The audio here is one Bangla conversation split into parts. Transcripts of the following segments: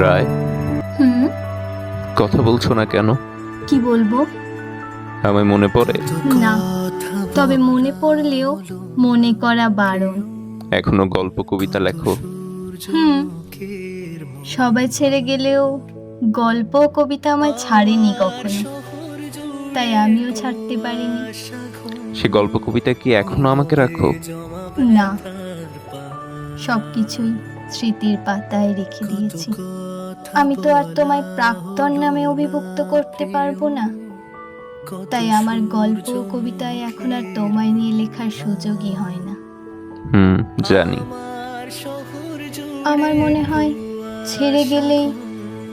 রায়, হুম। কথা বলছো না কেন? কি বলবো? আমায় মনে পড়ে? না, তবে মনে পড়লেও মনে করা বারণ। এখনো গল্প কবিতা লেখো? হুম। সবাই ছেড়ে গেলেও গল্প ও কবিতা আমায় ছাড়েনি কখনো, তাই আমিও ছাড়তে পারিনি। সে গল্প কবিতা কি এখনো আমাকে রাখো? না, সবকিছুই স্মৃতির পাতায় রেখে দিয়েছি। আমি তো আর তোমায় প্রাক্তন নামে অভিভুক্ত করতে পারবো না, তাই আমার গল্প ও কবিতায় এখন আর তোমায় নিয়ে লেখার সুযোগই হয় না। জানি। আমার মনে হয় ছেড়ে গেলেই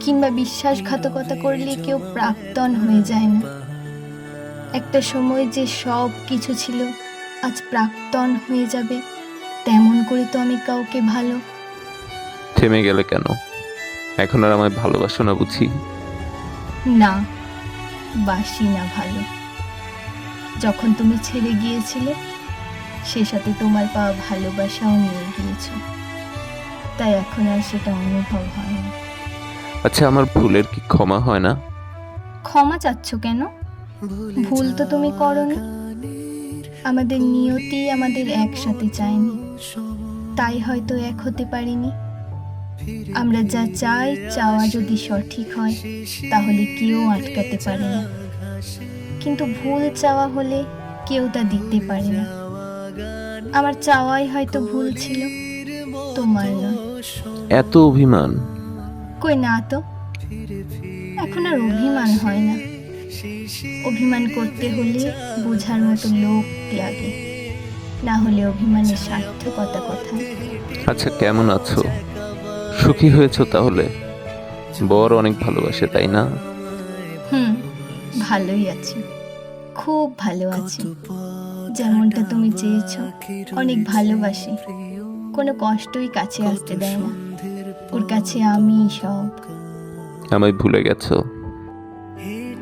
কিংবা বিশ্বাসঘাতকতা করলে কেউ প্রাক্তন হয়ে যায় না। একটা সময় যে সব কিছু ছিল আজ প্রাক্তন হয়ে যাবে, তেমন করে তো আমি কাউকে ভালো। থেমে গেলে কেন? এখন আর আমায় ভালোবাসো না বুঝি? না, বাসি না ভালো। যখন তুমি ছেড়ে গিয়েছিলে সে সাথে তোমার পাওয়া ভালোবাসাও নিয়ে গিয়েছো, তাই এখন আর সেটা অনুভব হয় না। আচ্ছা, আমার ভুলের কি ক্ষমা হয় না? ক্ষমা চাচ্ছ কেন? ভুল তো তুমি করনি। আমাদের নিয়তি আমাদের একসাথে চায়নি, তাই হয়তো এক হতে পারিনি। আমরা যা চাই, চাওয়া যদি সঠিক হয় তাহলে কেউ আটকাতে পারে না, কিন্তু ভুল চাওয়া হলে কেউ তা দিতে পারে না। আমার চাওয়াই হয়তো ভুল ছিল, তোমার নয়। এত অভিমান? কই না তো, এখন আর অভিমান হয় না। অভিমান করতে হলে বোঝার মতো লোক লাগে, না হলে অভিমানের সার্থকতা কোথায়? আচ্ছা, কেমন আছো? সুখী হয়েছো তাহলে? বর অনেক ভালোবাসে, তাই না? হুম, ভালোই আছি, খুব ভালো আছি। যেমনটা তুমি চেয়েছ, অনেক ভালোবাসি। কোনো কষ্টই কাছে আসতে দেয় না, ওর কাছে আমি সব। আমায় ভুলে গেছো?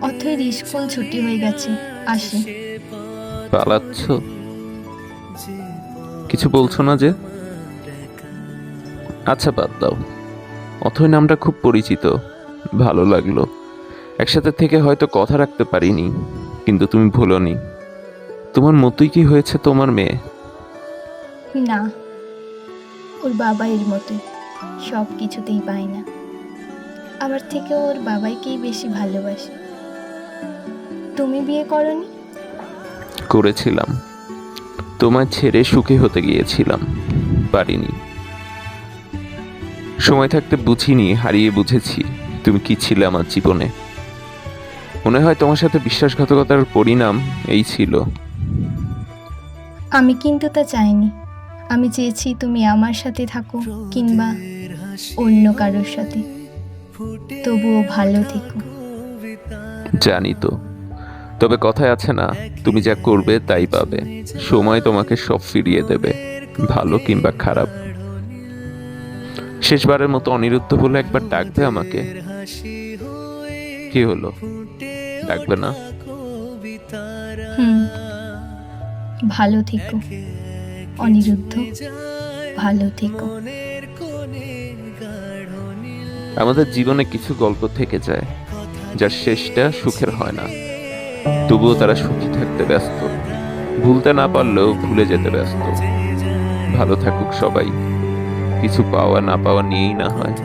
অথৈর স্কুল ছুটি হয়ে গেছে, আসে। পালাচ্ছ? কিছু বলছো না যে? আচ্ছা, বাদ দাও। অথৈ নামটা খুব পরিচিত, ভালো লাগলো। একসাথে থেকে হয়তো কথা রাখতে পারিনি, কিন্তু তুমি ভুলোনি। তোমার মতোই কি হয়েছে তোমার মেয়ে? না, ওর বাবা এর মতোই, সব কিছুতেই পায় না। আমার থেকে ওর বাবাইকেই বেশি ভালোবাসে। তুমি বিয়ে করনি? করেছিলাম, তোমায় ছেড়ে সুখী হতে গিয়েছিলাম, পারিনি। সময় থাকতে বুঝিনি, হারিয়ে বুঝেছি তুমি কি ছিলে আমার জীবনে। মনে হয় তোমার সাথে বিশ্বাসঘাতকতার পরিণাম এই ছিল। আমি কিন্তু তা চাইনি। আমি চেয়েছি তুমি আমার সাথে থাকো কিংবা অন্য কারোর সাথে, তবুও ভালো থেকো। জানি তো, তবে কথায় আছে না, তুমি যা করবে তাই পাবে। সময় তোমাকে সব ফিরিয়ে দেবে, ভালো কিংবা খারাপ। শেষবারের মতো অনিরুদ্ধ বলে একবার ডাকবে আমাকে? কি হলো, ডাকবে না? হুম, ভালো থেকো অনিরুদ্ধ, ভালো থেকো। আমাদের জীবনে কিছু গল্প থেকে যায়, যার শেষটা সুখের হয় না, তবুও তারা সুখী থাকতে ব্যস্ত, ভুলতে না পারলেও ভুলে যেতে ব্যস্ত। ভালো থাকুক সবাই, কিছু পাওয়া না পাওয়া নিয়েই না হয়।